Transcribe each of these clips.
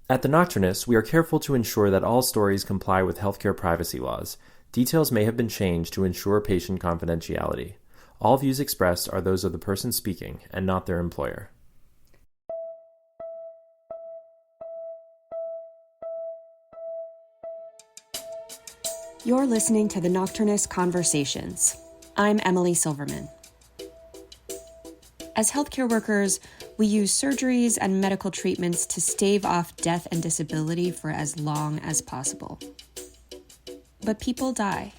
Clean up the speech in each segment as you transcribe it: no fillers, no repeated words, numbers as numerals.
At the Nocturnist, we are careful to ensure that all stories comply with healthcare privacy laws. Details may have been changed to ensure patient confidentiality. All views expressed are those of the person speaking and not their employer. You're listening to the Nocturnist Conversations. I'm Emily Silverman. As healthcare workers, we use surgeries and medical treatments to stave off death and disability for as long as possible. But people die,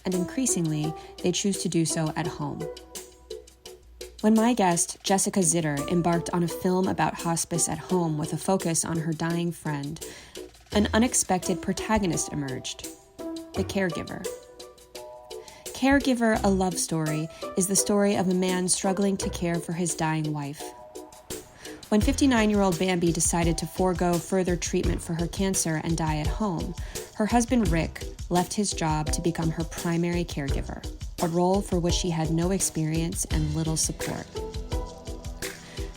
and increasingly, they choose to do so at home. When my guest, Jessica Zitter, embarked on a film about hospice at home with a focus on her dying friend, an unexpected protagonist emerged: the caregiver. Caregiver, a Love Story, is the story of a man struggling to care for his dying wife. When 59-year-old Bambi decided to forego further treatment for her cancer and die at home, her husband Rick left his job to become her primary caregiver, a role for which he had no experience and little support.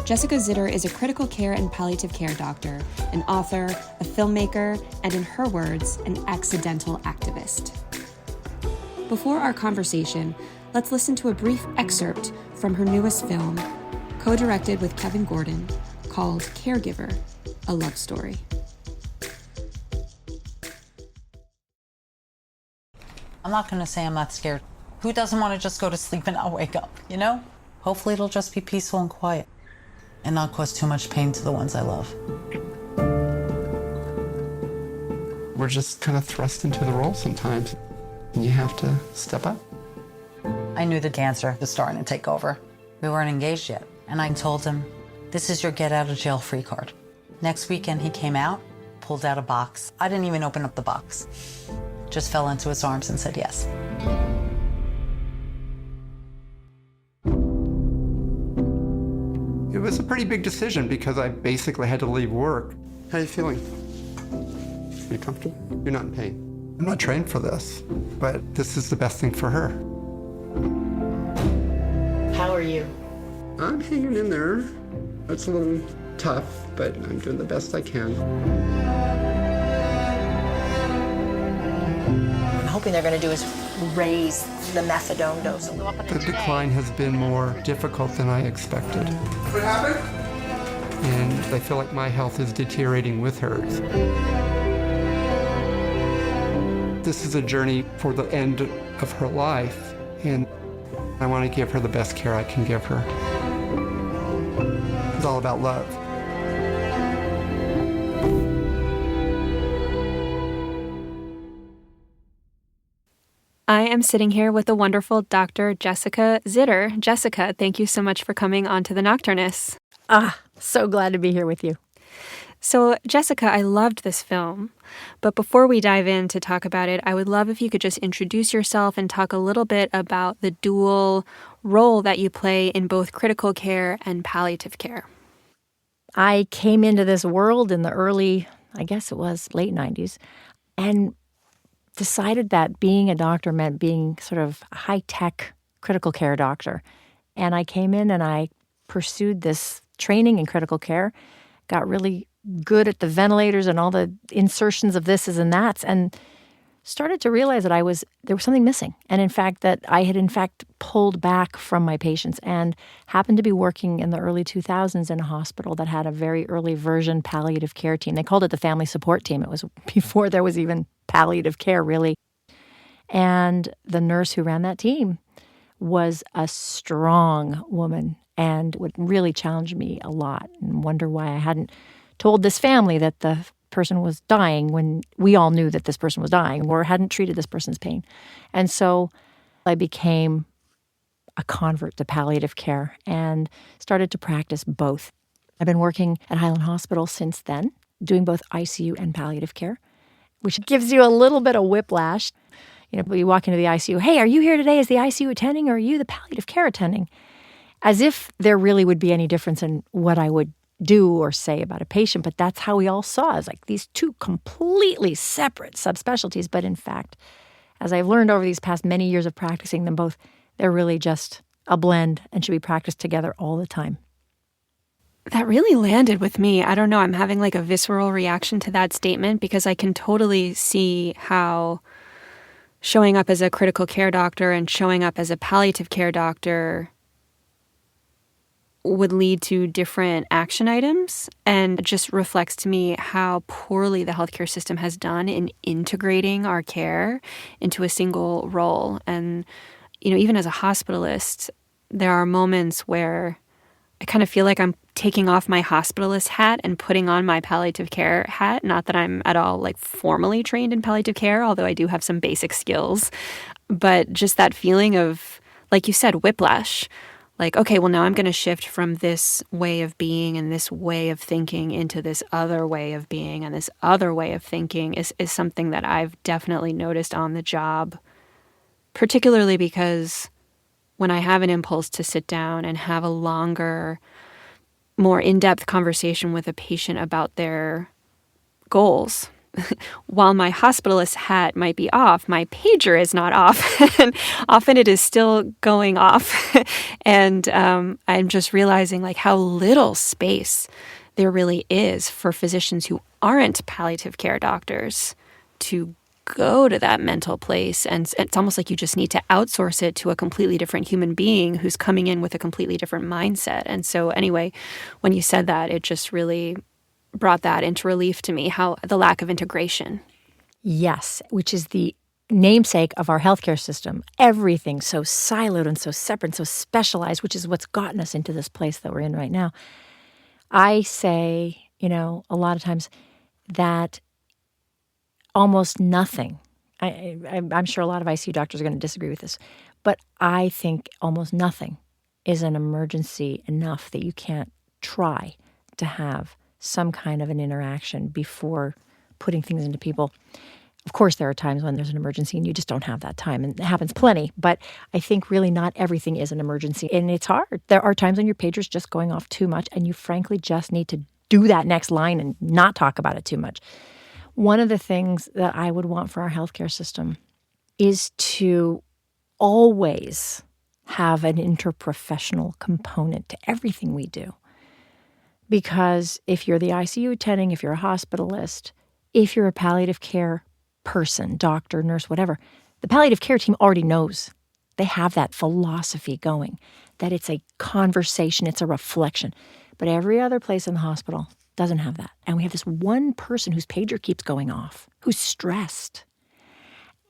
Jessica Zitter is a critical care and palliative care doctor, an author, a filmmaker, and in her words, an accidental activist. Before our conversation, let's listen to a brief excerpt from her newest film, co-directed with Kevin Gordon, called Caregiver, a Love Story. I'm not going to say I'm not scared. Who doesn't want to just go to sleep and not wake up, you know? Hopefully it'll just be peaceful and quiet and not cause too much pain to the ones I love. We're just kind of thrust into the role sometimes, and you have to step up. I knew the cancer was starting to take over. We weren't engaged yet, and I told him, this is your get out of jail free card. Next weekend he came out, pulled out a box. I didn't even open up the box. Just fell into his arms and said yes. It was a pretty big decision because I basically had to leave work. How are you feeling? Are you comfortable? You're not in pain. I'm not trained for this, but this is the best thing for her. How are you? I'm hanging in there. It's a little tough, but I'm doing the best I can. I'm hoping they're going to do is raise the methadone dose a little. The decline has been more difficult than I expected. What happened? And I feel like my health is deteriorating with hers. This is a journey for the end of her life, and I want to give her the best care I can give her. It's all about love. I am sitting here with the wonderful Dr. Jessica Zitter. Jessica, thank you so much for coming on to the Nocturnist. So glad to be here with you. So, Jessica, I loved this film, but before we dive in to talk about it, I would love if you could just introduce yourself and talk a little bit about the dual role that you play in both critical care and palliative care. I came into this world in the early, I guess it was late 90s, and decided that being a doctor meant being sort of a high-tech critical care doctor. And I came in and I pursued this training in critical care, got really good at the ventilators and all the insertions of thises and that's, and started to realize that there was something missing. And in fact, that I had pulled back from my patients and happened to be working in the early 2000s in a hospital that had a very early version palliative care team. They called it the family support team. It was before there was even palliative care, really. And the nurse who ran that team was a strong woman and would really challenge me a lot and wonder why I hadn't told this family that the person was dying when we all knew that this person was dying or hadn't treated this person's pain. And so I became a convert to palliative care and started to practice both. I've been working at Highland Hospital since then, doing both ICU and palliative care, which gives you a little bit of whiplash. You know, you walk into the ICU, hey, are you here today as the ICU attending or are you the palliative care attending? As if there really would be any difference in what I would do or say about a patient, but that's how we all saw as like these two completely separate subspecialties. But in fact, as I've learned over these past many years of practicing them both, they're really just a blend and should be practiced together all the time. That really landed with me. I don't know. I'm having like a visceral reaction to that statement because I can totally see how showing up as a critical care doctor and showing up as a palliative care doctor would lead to different action items, and it just reflects to me how poorly the healthcare system has done in integrating our care into a single role. And, even as a hospitalist, there are moments where I kind of feel like I'm taking off my hospitalist hat and putting on my palliative care hat. Not that I'm at all like formally trained in palliative care, although I do have some basic skills, but just that feeling of, like you said, whiplash. Like, okay, well, now I'm going to shift from this way of being and this way of thinking into this other way of being, and this other way of thinking is something that I've definitely noticed on the job, particularly because when I have an impulse to sit down and have a longer, more in-depth conversation with a patient about their goals, while my hospitalist hat might be off, my pager is not off. And often it is still going off. And I'm just realizing like how little space there really is for physicians who aren't palliative care doctors to go to that mental place. And it's almost like you just need to outsource it to a completely different human being who's coming in with a completely different mindset. And so anyway, when you said that, it just really brought that into relief to me, how the lack of integration. Yes, which is the namesake of our healthcare system. Everything so siloed and so separate and so specialized, which is what's gotten us into this place that we're in right now. I say, a lot of times that almost nothing, I'm sure a lot of ICU doctors are going to disagree with this, but I think almost nothing is an emergency enough that you can't try to have some kind of an interaction before putting things into people. Of course, there are times when there's an emergency and you just don't have that time, and it happens plenty, but I think really not everything is an emergency, and it's hard. There are times when your pager's just going off too much, and you frankly just need to do that next line and not talk about it too much. One of the things that I would want for our healthcare system is to always have an interprofessional component to everything we do. Because if you're the ICU attending, if you're a hospitalist, if you're a palliative care person, doctor, nurse, whatever, the palliative care team already knows. They have that philosophy going, that it's a conversation, it's a reflection. But every other place in the hospital doesn't have that. And we have this one person whose pager keeps going off, who's stressed.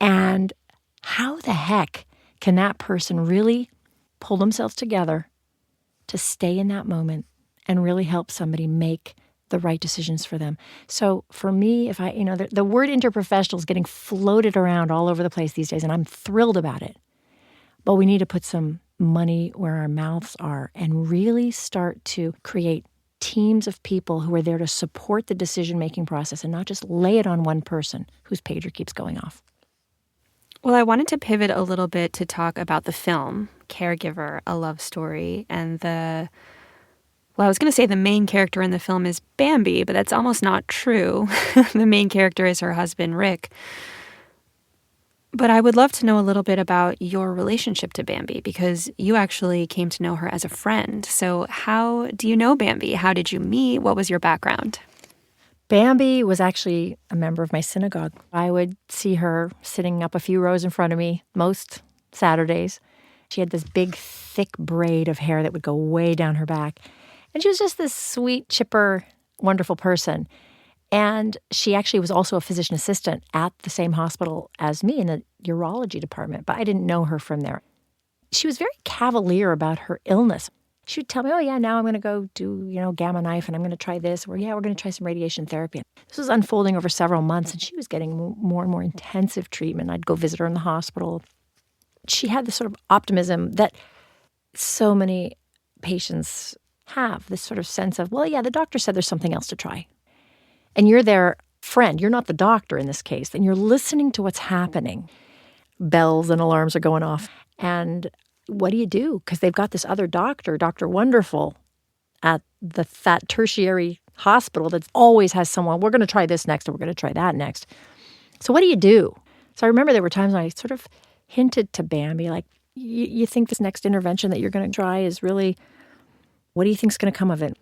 And how the heck can that person really pull themselves together to stay in that moment and really help somebody make the right decisions for them? So for me, if the word interprofessional is getting floated around all over the place these days, and I'm thrilled about it. But we need to put some money where our mouths are and really start to create teams of people who are there to support the decision-making process and not just lay it on one person whose pager keeps going off. Well, I wanted to pivot a little bit to talk about the film, Caregiver, A Love Story, and I was going to say the main character in the film is Bambi, but that's almost not true. The main character is her husband, Rick. But I would love to know a little bit about your relationship to Bambi, because you actually came to know her as a friend. So how do you know Bambi? How did you meet? What was your background? Bambi was actually a member of my synagogue. I would see her sitting up a few rows in front of me most Saturdays. She had this big, thick braid of hair that would go way down her back. And she was just this sweet, chipper, wonderful person. And she actually was also a physician assistant at the same hospital as me in the urology department, but I didn't know her from there. She was very cavalier about her illness. She would tell me, oh yeah, now I'm going to go do, gamma knife, and I'm going to try this, or yeah, we're going to try some radiation therapy. This was unfolding over several months, and she was getting more and more intensive treatment. I'd go visit her in the hospital. She had this sort of optimism that so many patients have, this sort of sense of, well, yeah, the doctor said there's something else to try. And you're their friend. You're not the doctor in this case. And you're listening to what's happening. Bells and alarms are going off. And what do you do? Because they've got this other doctor, Dr. Wonderful, at that tertiary hospital that always has someone, we're going to try this next and we're going to try that next. So what do you do? So I remember there were times when I sort of hinted to Bambi, like, you think this next intervention that you're going to try is really, what do you think is going to come of it?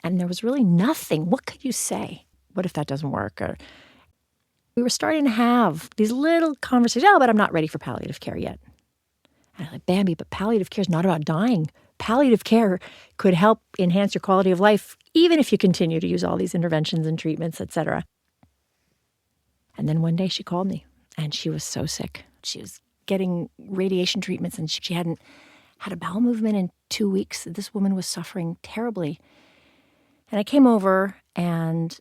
And there was really nothing. What could you say? What if that doesn't work? Or we were starting to have these little conversations. Oh, but I'm not ready for palliative care yet. And I'm like, Bambi, but palliative care is not about dying. Palliative care could help enhance your quality of life, even if you continue to use all these interventions and treatments, et cetera. And then one day she called me, and she was so sick. She was getting radiation treatments, and she hadn't had a bowel movement in 2 weeks. This woman was suffering terribly. And I came over, and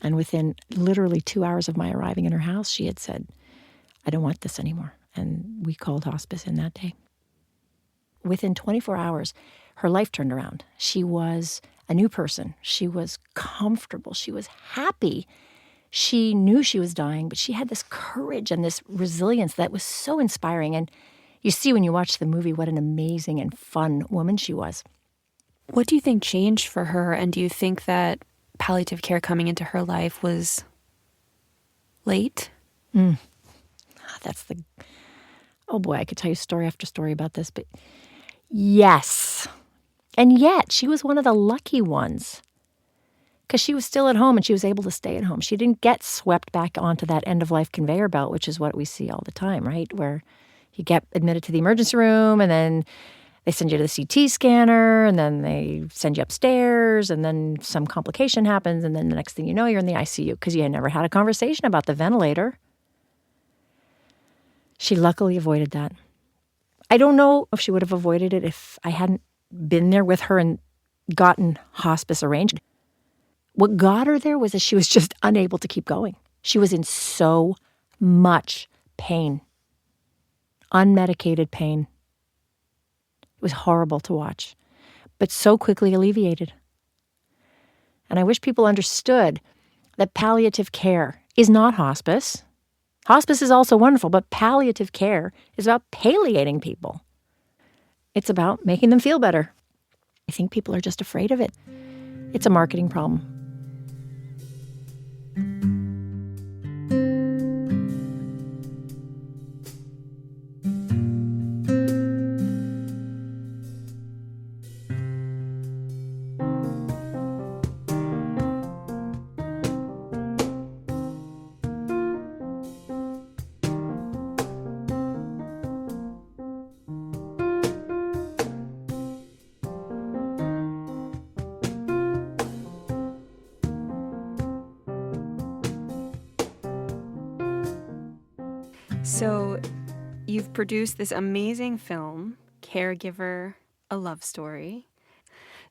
within literally 2 hours of my arriving in her house, she had said, I don't want this anymore. And we called hospice in that day. Within 24 hours, her life turned around. She was a new person. She was comfortable. She was happy. She knew she was dying, but she had this courage and this resilience that was so inspiring. And you see when you watch the movie what an amazing and fun woman she was. What do you think changed for her? And do you think that palliative care coming into her life was late? Oh boy, I could tell you story after story about this, but yes. And yet, she was one of the lucky ones because she was still at home and she was able to stay at home. She didn't get swept back onto that end-of-life conveyor belt, which is what we see all the time, right? Where you get admitted to the emergency room and then they send you to the CT scanner and then they send you upstairs and then some complication happens and then the next thing you know, you're in the ICU because you had never had a conversation about the ventilator. She luckily avoided that. I don't know if she would have avoided it if I hadn't been there with her and gotten hospice arranged. What got her there was that she was just unable to keep going. She was in so much pain, unmedicated pain. It was horrible to watch, but so quickly alleviated. And I wish people understood that palliative care is not hospice. Hospice is also wonderful, but palliative care is about palliating people. It's about making them feel better. I think people are just afraid of it. It's a marketing problem. So you've produced this amazing film, Caregiver, a love story.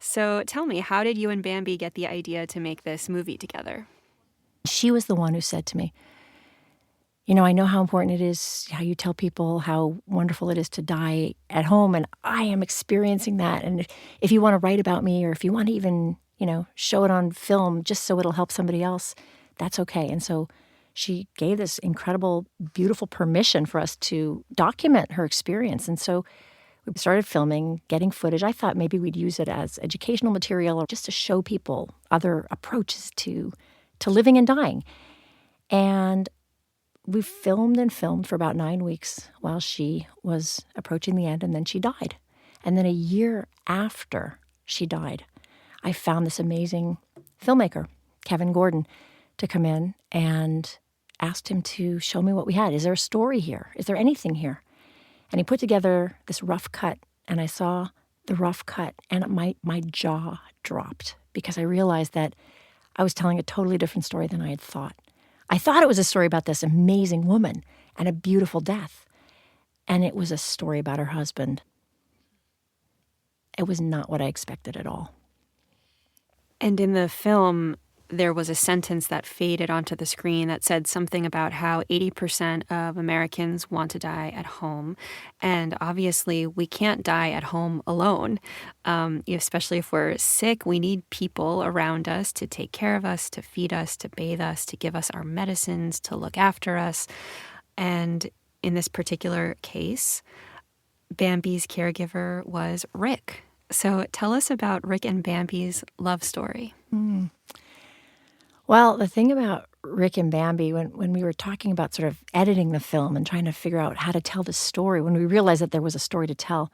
So tell me, how did you and Bambi get the idea to make this movie together? She was the one who said to me, you know, I know how important it is, how you tell people how wonderful it is to die at home, and I am experiencing that. And if you want to write about me or if you want to even, show it on film just so it'll help somebody else, that's okay. And so she gave this incredible, beautiful permission for us to document her experience. And so we started filming, getting footage. I thought maybe we'd use it as educational material or just to show people other approaches to living and dying. And we filmed and filmed for about 9 weeks while she was approaching the end, and then she died. And then a year after she died, I found this amazing filmmaker, Kevin Gordon, to come in and asked him to show me what we had. Is there a story here? Is there anything here? And he put together this rough cut, and I saw the rough cut, and my jaw dropped because I realized that I was telling a totally different story than I had thought. I thought it was a story about this amazing woman and a beautiful death, and it was a story about her husband. It was not what I expected at all. And in the film, there was a sentence that faded onto the screen that said something about how 80% of Americans want to die at home. And obviously, we can't die at home alone. Especially if we're sick, we need people around us to take care of us, to feed us, to bathe us, to give us our medicines, to look after us. And in this particular case, Bambi's caregiver was Rick. So tell us about Rick and Bambi's love story. Well, the thing about Rick and Bambi, when we were talking about sort of editing the film and trying to figure out how to tell the story, when we realized that there was a story to tell,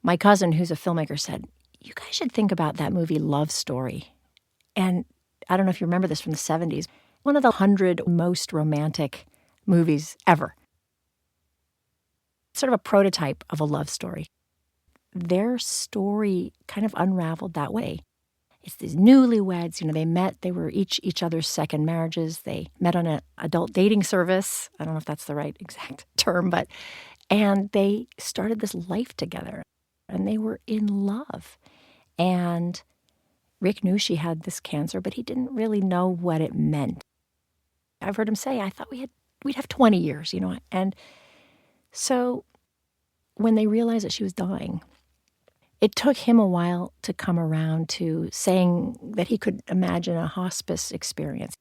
my cousin, who's a filmmaker, said, You guys should think about that movie Love Story. And I don't know if you remember this from the 70s. One of the 100 most romantic movies ever. Sort of a prototype of a love story. Their story kind of unraveled that way. It's these newlyweds, they met, they were each other's second marriages. They met on an adult dating service. I don't know if that's the right exact term, and they started this life together, and they were in love. And Rick knew she had this cancer, but he didn't really know what it meant. I've heard him say, I thought we'd have 20 years, And so when they realized that she was dying, it took him a while to come around to saying that he could imagine a hospice experience.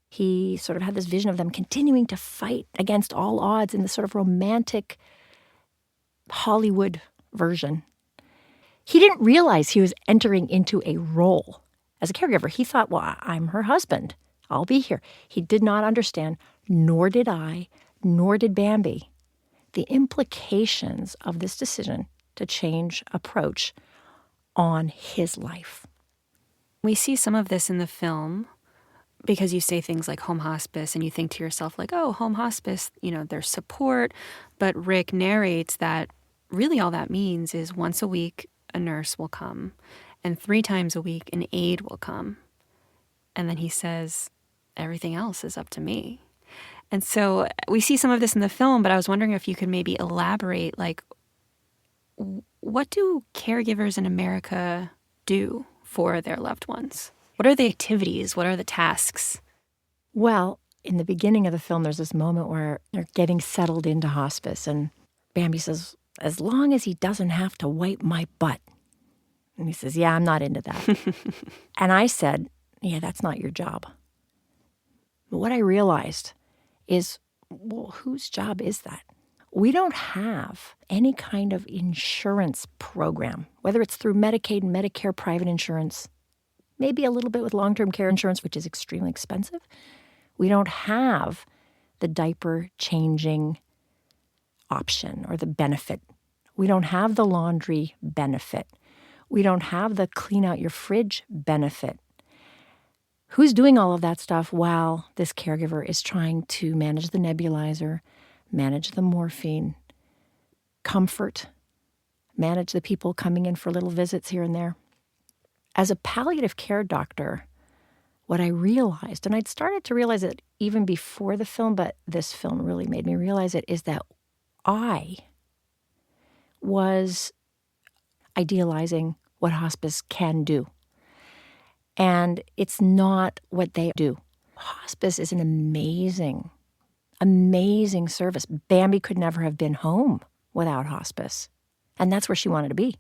He sort of had this vision of them continuing to fight against all odds in this sort of romantic Hollywood version. He didn't realize he was entering into a role as a caregiver. He thought, well, I'm her husband. I'll be here. He did not understand, nor did I, nor did Bambi, the implications of this decision to change approach on his life. We see some of this in the film because you say things like home hospice and you think to yourself like, oh, home hospice, there's support. But Rick narrates that really all that means is once a week a nurse will come and 3 times a week an aide will come. And then he says, everything else is up to me. And so we see some of this in the film, but I was wondering if you could maybe elaborate, like, what do caregivers in America do for their loved ones? What are the activities? What are the tasks? Well, in the beginning of the film, there's this moment where they're getting settled into hospice, and Bambi says, as long as he doesn't have to wipe my butt. And he says, yeah, I'm not into that. And I said, yeah, that's not your job. But what I realized is, well, whose job is that? We don't have any kind of insurance program, whether it's through Medicaid and Medicare private insurance, maybe a little bit with long-term care insurance, which is extremely expensive. We don't have the diaper changing option or the benefit. We don't have the laundry benefit. We don't have the clean out your fridge benefit. Who's doing all of that stuff while this caregiver is trying to manage the nebulizer, manage the morphine, comfort, manage the people coming in for little visits here and there? As a palliative care doctor, what I realized, and I'd started to realize it even before the film, but this film really made me realize it, is that I was idealizing what hospice can do. And it's not what they do. Hospice is an amazing service. Bambi could never have been home without hospice. And that's where she wanted to be.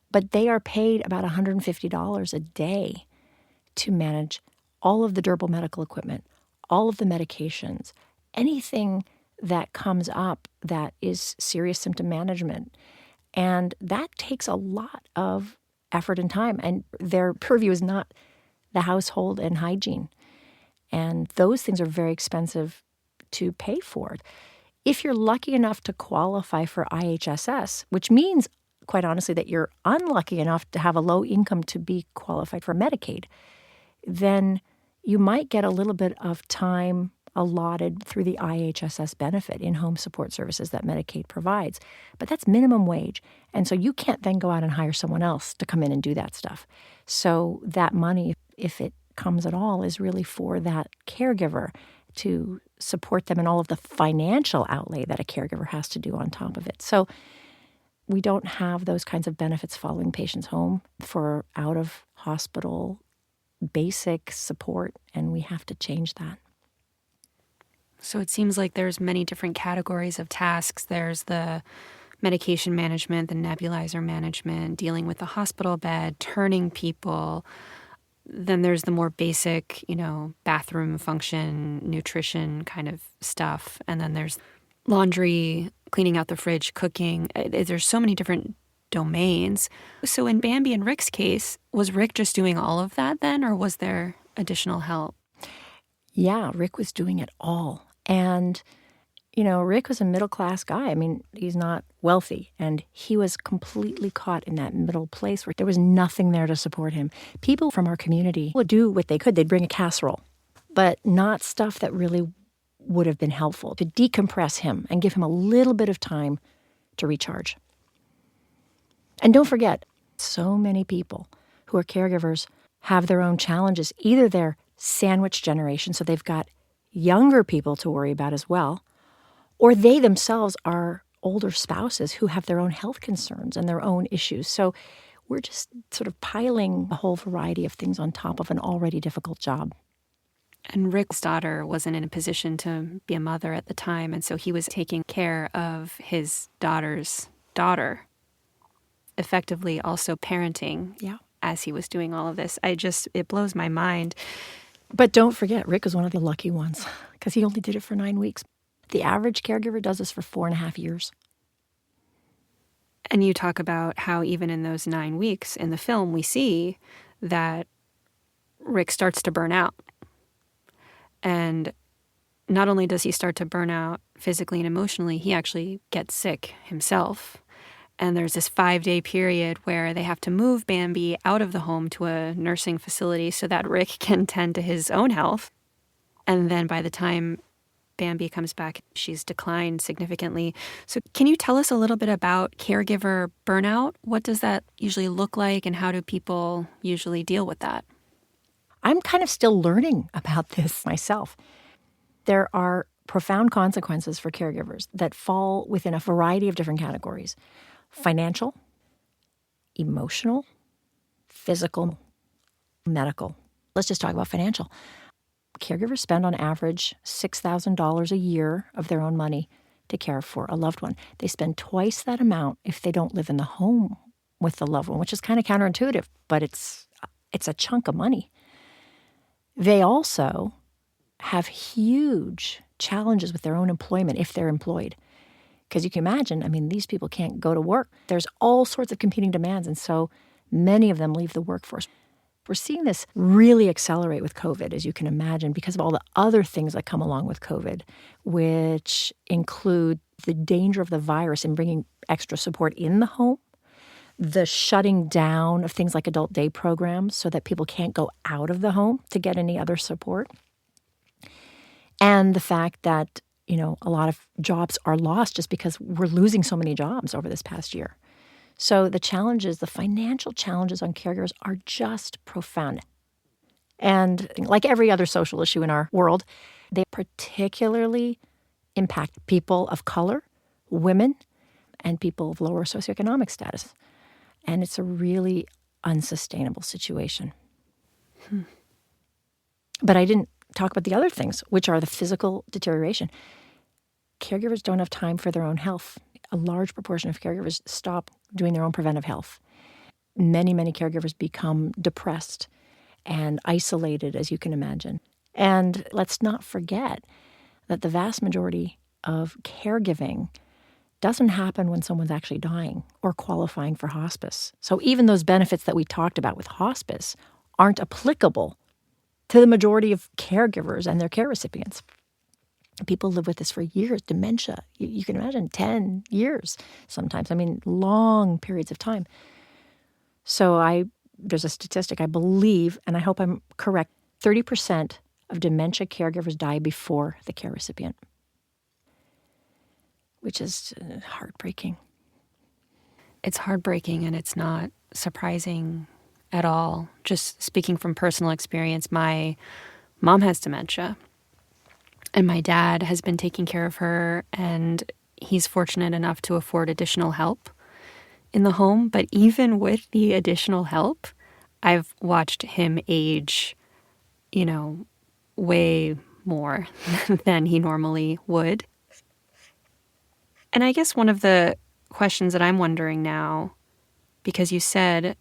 But they are paid about $150 a day to manage all of the durable medical equipment, all of the medications, anything that comes up that is serious symptom management. And that takes a lot of effort and time. And their purview is not the household and hygiene. And those things are very expensive to pay for. If you're lucky enough to qualify for IHSS, which means, quite honestly, that you're unlucky enough to have a low income to be qualified for Medicaid, then you might get a little bit of time allotted through the IHSS benefit, in-home support services that Medicaid provides. But that's minimum wage. And so you can't then go out and hire someone else to come in and do that stuff. So that money, if it comes at all, is really for that caregiver to support them in all of the financial outlay that a caregiver has to do on top of it. So we don't have those kinds of benefits following patients home for out-of-hospital basic support, and we have to change that. So it seems like there's many different categories of tasks. There's the medication management, the nebulizer management, dealing with the hospital bed, turning people. Then there's the more basic, bathroom function, nutrition kind of stuff. And then there's laundry, cleaning out the fridge, cooking. There's so many different domains. So in Bambi and Rick's case, was Rick just doing all of that then, or was there additional help? Yeah, Rick was doing it all. And, Rick was a middle-class guy. I mean, he's not wealthy, and he was completely caught in that middle place where there was nothing there to support him. People from our community would do what they could. They'd bring a casserole, but not stuff that really would have been helpful to decompress him and give him a little bit of time to recharge. And don't forget, so many people who are caregivers have their own challenges. Either they're sandwich generation, so they've got younger people to worry about as well, or they themselves are older spouses who have their own health concerns and their own issues. So we're just sort of piling a whole variety of things on top of an already difficult job. And Rick's daughter wasn't in a position to be a mother at the time, and so he was taking care of his daughter's daughter, effectively also parenting as he was doing all of this. It blows my mind. But don't forget, Rick was one of the lucky ones because he only did it for 9 weeks. The average caregiver does this for 4.5 years. And you talk about how even in those 9 weeks in the film, we see that Rick starts to burn out. And not only does he start to burn out physically and emotionally, he actually gets sick himself. And there's this 5-day period where they have to move Bambi out of the home to a nursing facility so that Rick can tend to his own health. And then by the time Bambi comes back, she's declined significantly. So can you tell us a little bit about caregiver burnout? What does that usually look like, and how do people usually deal with that? I'm kind of still learning about this myself. There are profound consequences for caregivers that fall within a variety of different categories: financial, emotional, physical, medical. Let's just talk about financial. Caregivers spend on average $6,000 a year of their own money to care for a loved one. They spend twice that amount if they don't live in the home with the loved one, which is kind of counterintuitive, but it's a chunk of money. They also have huge challenges with their own employment if they're employed. Because you can imagine, I mean, these people can't go to work. There's all sorts of competing demands, and so many of them leave the workforce. We're seeing this really accelerate with COVID, as you can imagine, because of all the other things that come along with COVID, which include the danger of the virus and bringing extra support in the home, the shutting down of things like adult day programs so that people can't go out of the home to get any other support, and the fact that, a lot of jobs are lost just because we're losing so many jobs over this past year. So the financial challenges on caregivers are just profound. And like every other social issue in our world, they particularly impact people of color, women, and people of lower socioeconomic status. And it's a really unsustainable situation. But I didn't talk about the other things, which are the physical deterioration. Caregivers don't have time for their own health. A large proportion of caregivers stop doing their own preventive health. Many, many caregivers become depressed and isolated, as you can imagine. And let's not forget that the vast majority of caregiving doesn't happen when someone's actually dying or qualifying for hospice. So even those benefits that we talked about with hospice aren't applicable to the majority of caregivers and their care recipients. People live with this for years, dementia. You can imagine 10 years sometimes. I mean, long periods of time. So there's a statistic, I believe, and I hope I'm correct, 30% of dementia caregivers die before the care recipient, which is heartbreaking. It's heartbreaking, and it's not surprising at all. Just speaking from personal experience, my mom has dementia. And my dad has been taking care of her, and he's fortunate enough to afford additional help in the home. But even with the additional help, I've watched him age, way more than he normally would. And I guess one of the questions that I'm wondering now, because you said,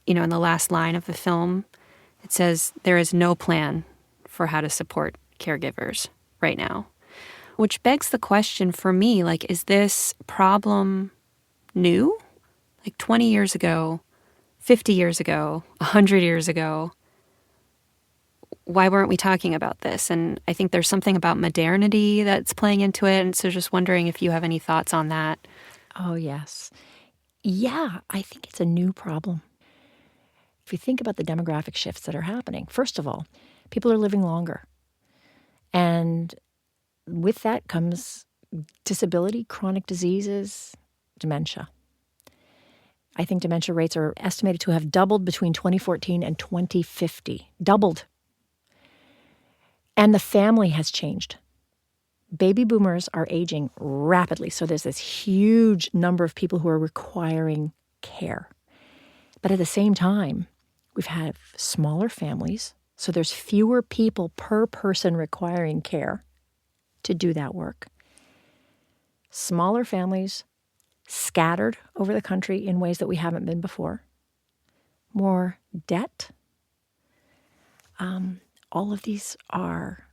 in the last line of the film, it says there is no plan for how to support caregivers right now, which begs the question for me, is this problem new? 20 years ago, 50 years ago, 100 years ago, why weren't we talking about this? And I think there's something about modernity that's playing into it. And so just wondering if you have any thoughts on that. Oh, yes. Yeah, I think it's a new problem. If you think about the demographic shifts that are happening, first of all, people are living longer. And with that comes disability, chronic diseases, dementia. I think dementia rates are estimated to have doubled between 2014 and 2050. Doubled. And the family has changed. Baby boomers are aging rapidly, so there's this huge number of people who are requiring care. But at the same time, we've had smaller families, so there's fewer people per person requiring care to do that work. Smaller families scattered over the country in ways that we haven't been before. More debt. All of these are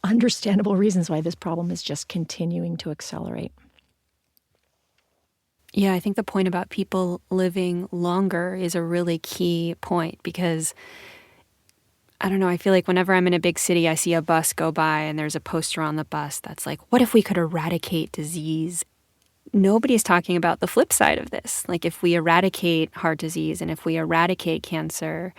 understandable reasons why this problem is just continuing to accelerate. Yeah, I think the point about people living longer is a really key point because, I don't know, I feel like whenever I'm in a big city, I see a bus go by and there's a poster on the bus that's like, what if we could eradicate disease? Nobody's talking about the flip side of this. Like if we eradicate heart disease and if we eradicate cancer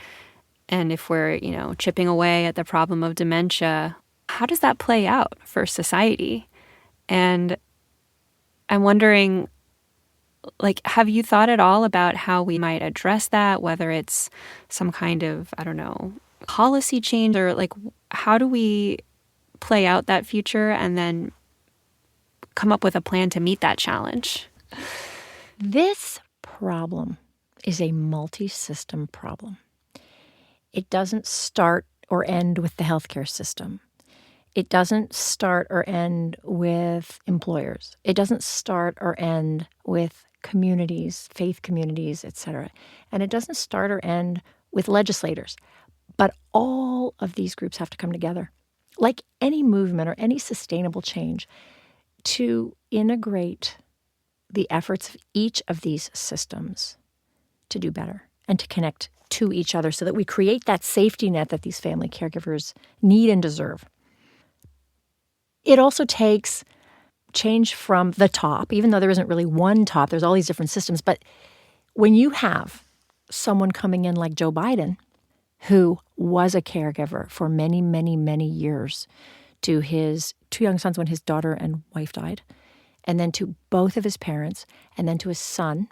and if we're, chipping away at the problem of dementia, how does that play out for society? And I'm wondering, have you thought at all about how we might address that, whether it's some kind of, policy change or how do we play out that future and then come up with a plan to meet that challenge? This problem is a multi-system problem. It doesn't start or end with the healthcare system. It doesn't start or end with employers. It doesn't start or end with communities, faith communities, etc. And it doesn't start or end with legislators. But all of these groups have to come together, like any movement or any sustainable change, to integrate the efforts of each of these systems to do better and to connect to each other so that we create that safety net that these family caregivers need and deserve. It also takes change from the top, even though there isn't really one top, there's all these different systems. But when you have someone coming in like Joe Biden, who was a caregiver for many, many, many years to his two young sons when his daughter and wife died, and then to both of his parents, and then to his son.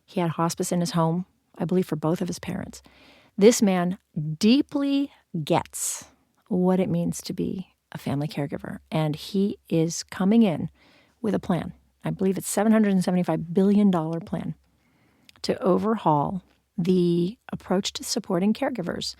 He had hospice in his home, I believe, for both of his parents. This man deeply gets what it means to be a family caregiver, and he is coming in with a plan. I believe it's $775 billion plan to overhaul the approach to supporting caregivers.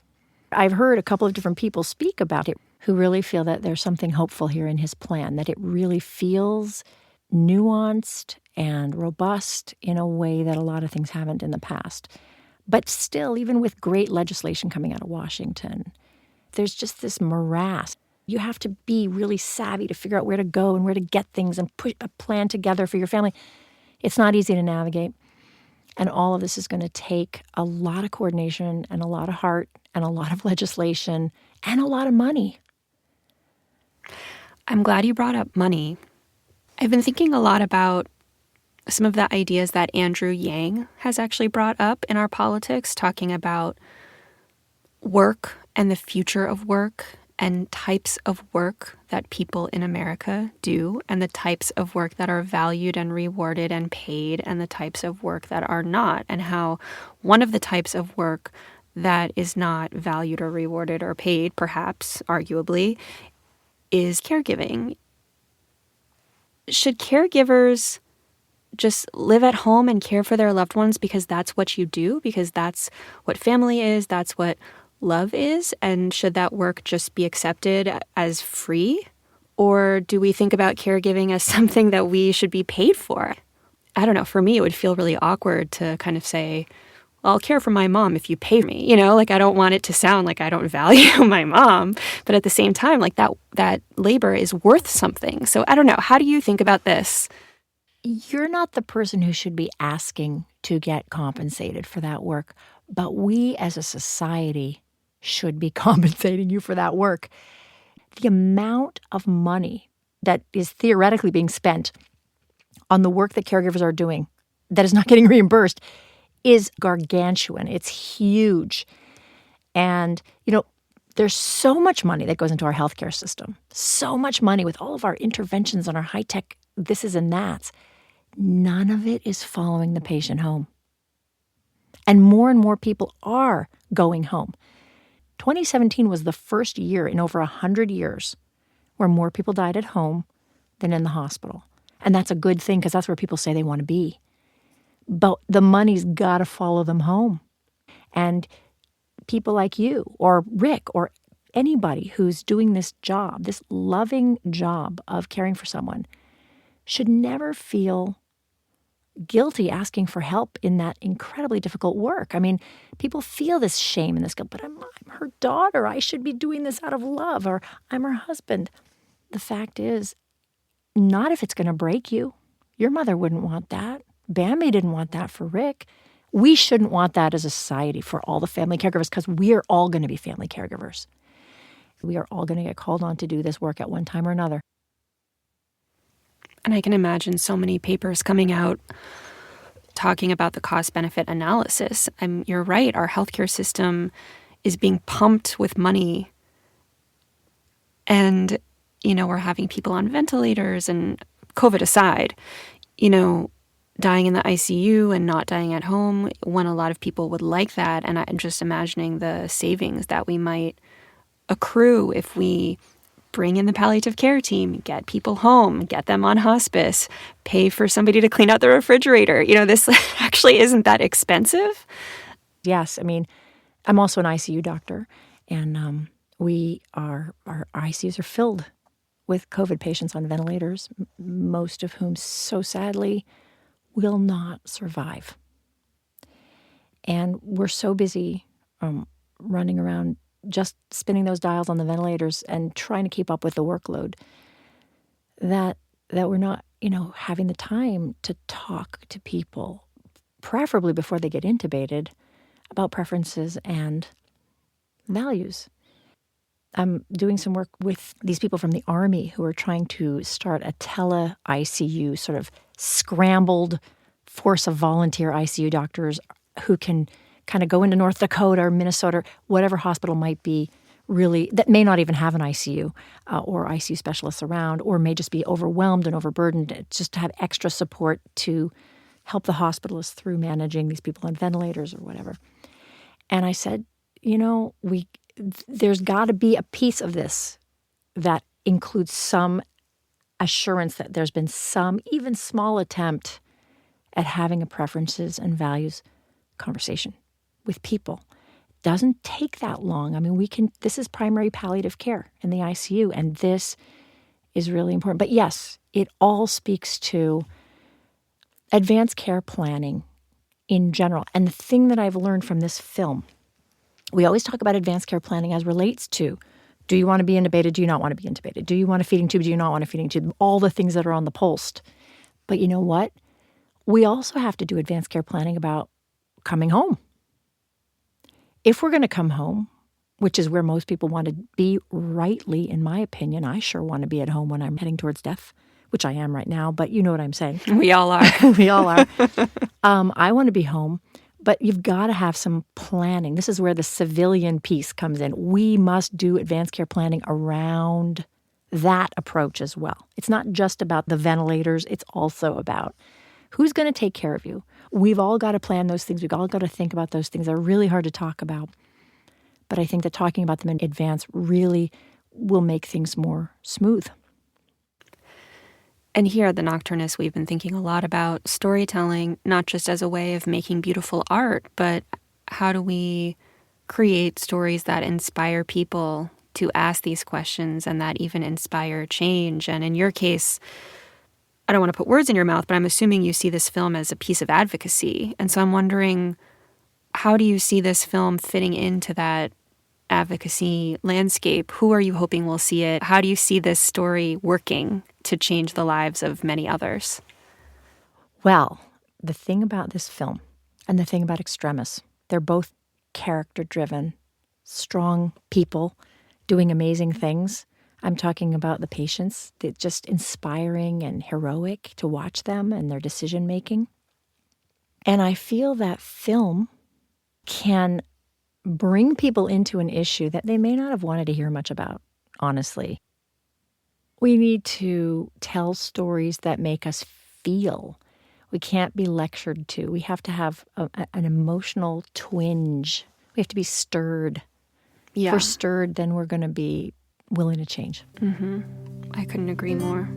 I've heard a couple of different people speak about it who really feel that there's something hopeful here in his plan, that it really feels nuanced and robust in a way that a lot of things haven't in the past. But still, even with great legislation coming out of Washington, there's just this morass. You have to be really savvy to figure out where to go and where to get things and put a plan together for your family. It's not easy to navigate. And all of this is going to take a lot of coordination and a lot of heart and a lot of legislation and a lot of money. I'm glad you brought up money. I've been thinking a lot about some of the ideas that Andrew Yang has actually brought up in our politics, talking about work and the future of work and types of work that people in America do and the types of work that are valued and rewarded and paid and the types of work that are not, and how one of the types of work that is not valued or rewarded or paid, perhaps, arguably, is caregiving. Should caregivers just live at home and care for their loved ones because that's what you do, because that's what family is, that's what love is, and should that work just be accepted as free? Or do we think about caregiving as something that we should be paid for? I don't know. For me, it would feel really awkward to kind of say, well, I'll care for my mom if you pay me. I don't want it to sound like I don't value my mom. But at the same time, that labor is worth something. So I don't know. How do you think about this? You're not the person who should be asking to get compensated for that work. But we as a society should be compensating you for that work. The amount of money that is theoretically being spent on the work that caregivers are doing that is not getting reimbursed is gargantuan. It's huge. And, there's so much money that goes into our healthcare system, so much money with all of our interventions and our high-tech thises and that's. None of it is following the patient home. And more people are going home. 2017 was the first year in over 100 years where more people died at home than in the hospital. And that's a good thing because that's where people say they want to be. But the money's got to follow them home. And people like you or Rick or anybody who's doing this job, this loving job of caring for someone, should never feel guilty asking for help in that incredibly difficult work. I mean, people feel this shame and this guilt, but I'm her daughter. I should be doing this out of love, or I'm her husband. The fact is, not if it's going to break you. Your mother wouldn't want that. Bambi didn't want that for Rick. We shouldn't want that as a society for all the family caregivers because we are all going to be family caregivers. We are all going to get called on to do this work at one time or another. And I can imagine so many papers coming out talking about the cost-benefit analysis. You're right, our healthcare system is being pumped with money. And, we're having people on ventilators and COVID aside, dying in the ICU and not dying at home when a lot of people would like that. And I'm just imagining the savings that we might accrue if we bring in the palliative care team, get people home, get them on hospice, pay for somebody to clean out the refrigerator. This actually isn't that expensive. Yes. I mean, I'm also an ICU doctor, and our ICUs are filled with COVID patients on ventilators, most of whom, so sadly, will not survive. And we're so busy running around just spinning those dials on the ventilators and trying to keep up with the workload that we're not, having the time to talk to people, preferably before they get intubated, about preferences and values. I'm doing some work with these people from the Army who are trying to start a tele-ICU, sort of scrambled force of volunteer ICU doctors who can kind of go into North Dakota or Minnesota, whatever hospital might be really, that may not even have an ICU or ICU specialists around, or may just be overwhelmed and overburdened, just to have extra support to help the hospitalists through managing these people on ventilators or whatever. And I said, there's got to be a piece of this that includes some assurance that there's been some even small attempt at having a preferences and values conversation with people. It doesn't take that long. I mean, this is primary palliative care in the ICU, and this is really important. But yes, it all speaks to advanced care planning in general. And the thing that I've learned from this film, we always talk about advanced care planning as relates to, do you want to be intubated? Do you not want to be intubated? Do you want a feeding tube? Do you not want a feeding tube? All the things that are on the post. But you know what? We also have to do advanced care planning about coming home. If we're going to come home, which is where most people want to be rightly, in my opinion, I sure want to be at home when I'm heading towards death, which I am right now, but you know what I'm saying. We all are. We all are. I want to be home. But you've got to have some planning. This is where the civilian piece comes in. We must do advanced care planning around that approach as well. It's not just about the ventilators. It's also about who's going to take care of you. We've all got to plan those things. We've all got to think about those things. They're really hard to talk about. But I think that talking about them in advance really will make things more smooth. And here at The Nocturnist, we've been thinking a lot about storytelling, not just as a way of making beautiful art, but how do we create stories that inspire people to ask these questions and that even inspire change? And in your case, I don't want to put words in your mouth, but I'm assuming you see this film as a piece of advocacy. And so I'm wondering, how do you see this film fitting into that advocacy landscape? Who are you hoping will see it? How do you see this story working to change the lives of many others? Well, the thing about this film and the thing about Extremis, they're both character-driven, strong people doing amazing things. I'm talking about the patients. It's just inspiring and heroic to watch them and their decision making. And I feel that film can bring people into an issue that they may not have wanted to hear much about, honestly. We need to tell stories that make us feel. We can't be lectured to. We have to have an emotional twinge. We have to be stirred. Yeah. If we're stirred, then we're going to be willing to change. Mm-hmm. I couldn't agree more.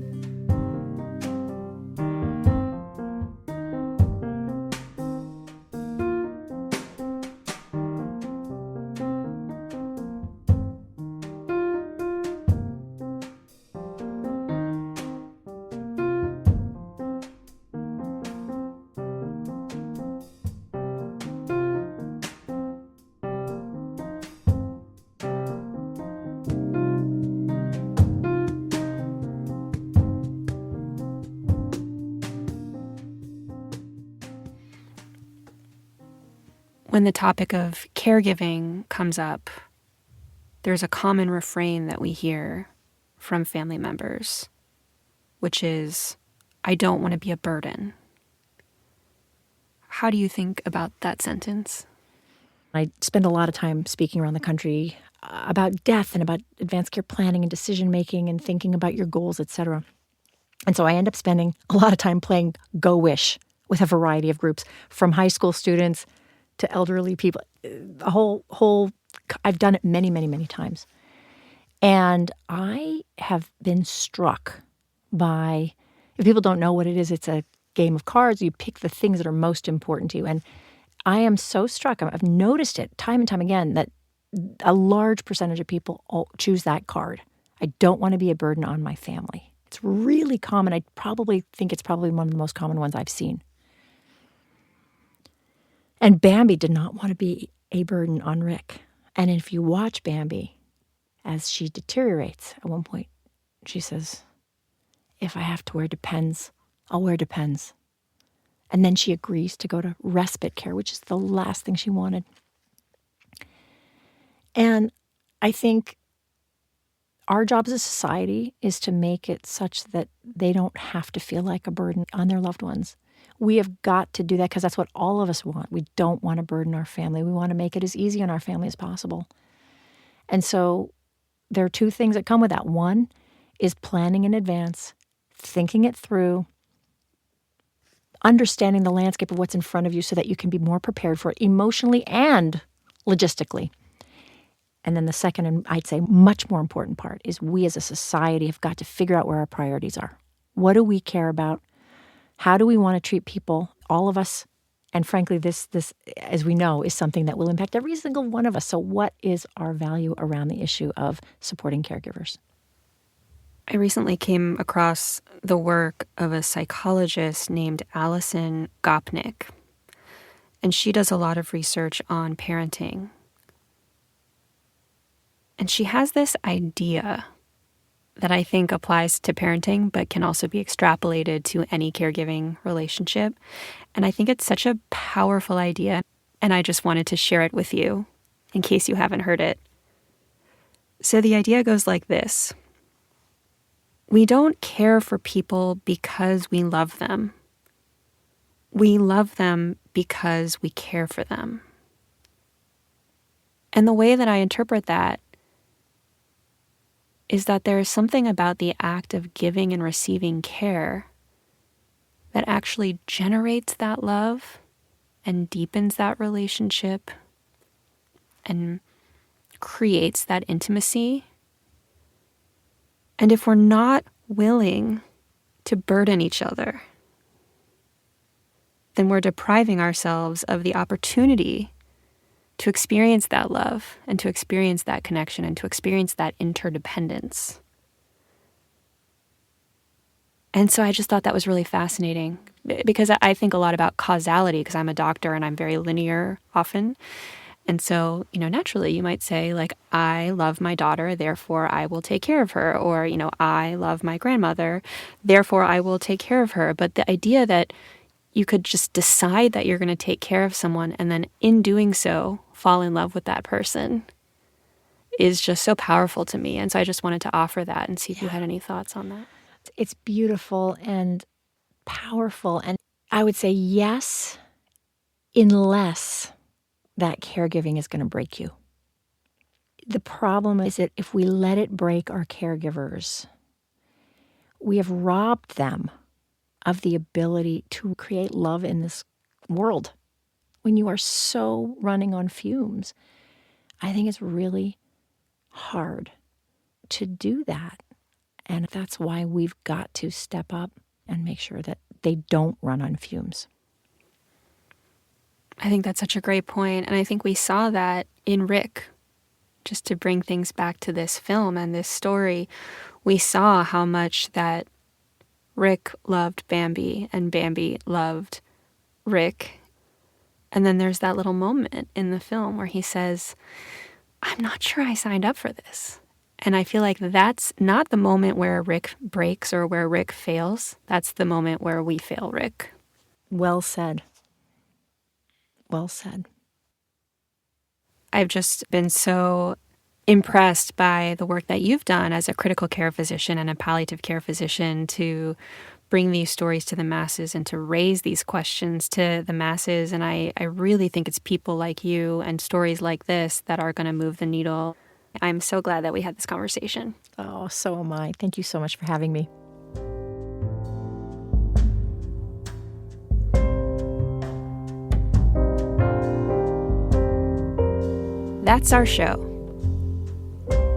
When the topic of caregiving comes up, there's a common refrain that we hear from family members, which is, I don't want to be a burden. How do you think about that sentence? I spend a lot of time speaking around the country about death and about advanced care planning and decision making and thinking about your goals, etc. And so I end up spending a lot of time playing Go Wish with a variety of groups, from high school students to elderly people. A whole I've done it many, many, many times. And I have been struck by, if people don't know what it is, it's a game of cards. You pick the things that are most important to you. And I am so struck. I've noticed it time and time again that a large percentage of people choose that card. I don't want to be a burden on my family. It's really common. I probably think it's probably one of the most common ones I've seen. And Bambi did not want to be a burden on Rick. And if you watch Bambi, as she deteriorates, at one point, she says, if I have to wear Depends, I'll wear Depends. And then she agrees to go to respite care, which is the last thing she wanted. And I think our job as a society is to make it such that they don't have to feel like a burden on their loved ones. We have got to do that because that's what all of us want. We don't want to burden our family. We want to make it as easy on our family as possible. And so there are two things that come with that. One is planning in advance, thinking it through, understanding the landscape of what's in front of you so that you can be more prepared for it emotionally and logistically. And then the second, and I'd say much more important part, is we as a society have got to figure out where our priorities are. What do we care about? How do we want to treat people, all of us? And frankly, this, as we know, is something that will impact every single one of us. So what is our value around the issue of supporting caregivers? I recently came across the work of a psychologist named Alison Gopnik. And she does a lot of research on parenting. And she has this idea that I think applies to parenting, but can also be extrapolated to any caregiving relationship. And I think it's such a powerful idea. And I just wanted to share it with you in case you haven't heard it. So the idea goes like this. We don't care for people because we love them. We love them because we care for them. And the way that I interpret that is that there is something about the act of giving and receiving care that actually generates that love and deepens that relationship and creates that intimacy. And if we're not willing to burden each other, then we're depriving ourselves of the opportunity to experience that love and to experience that connection and to experience that interdependence. And so I just thought that was really fascinating because I think a lot about causality because I'm a doctor and I'm very linear often. And so, naturally you might say like, I love my daughter, therefore I will take care of her. Or, I love my grandmother, therefore I will take care of her. But the idea that you could just decide that you're going to take care of someone and then in doing so fall in love with that person is just so powerful to me. And so I just wanted to offer that and see if you had any thoughts on that. It's beautiful and powerful. And I would say yes, unless that caregiving is going to break you. The problem is that if we let it break our caregivers, we have robbed them of the ability to create love in this world. When you are so running on fumes, I think it's really hard to do that. And that's why we've got to step up and make sure that they don't run on fumes. I think that's such a great point. And I think we saw that in Rick. Just to bring things back to this film and this story, we saw how much that Rick loved Bambi and Bambi loved Rick. And then there's that little moment in the film where he says, I'm not sure I signed up for this. And I feel like that's not the moment where Rick breaks or where Rick fails. That's the moment where we fail Rick. Well said. Well said. I've just been so impressed by the work that you've done as a critical care physician and a palliative care physician to bring these stories to the masses and to raise these questions to the masses. And I really think it's people like you and stories like this that are going to move the needle. I'm so glad that we had this conversation. Oh, so am I. Thank you so much for having me. That's our show.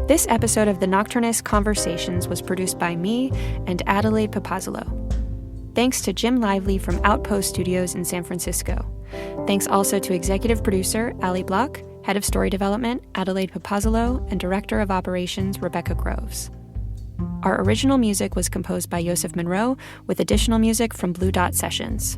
This episode of The Nocturnist Conversations was produced by me and Adelaide Papazolo. Thanks to Jim Lively from Outpost Studios in San Francisco. Thanks also to executive producer Ali Block, head of story development Adelaide Papazolo, and director of operations Rebecca Groves. Our original music was composed by Joseph Monroe, with additional music from Blue Dot Sessions.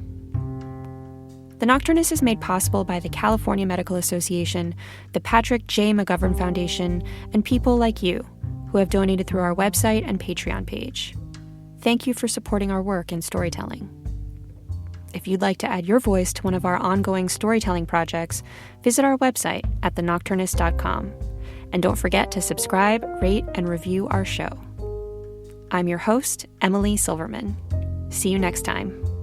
The Nocturnist is made possible by the California Medical Association, the Patrick J. McGovern Foundation, and people like you who have donated through our website and Patreon page. Thank you for supporting our work in storytelling. If you'd like to add your voice to one of our ongoing storytelling projects, visit our website at thenocturnist.com. And don't forget to subscribe, rate, and review our show. I'm your host, Emily Silverman. See you next time.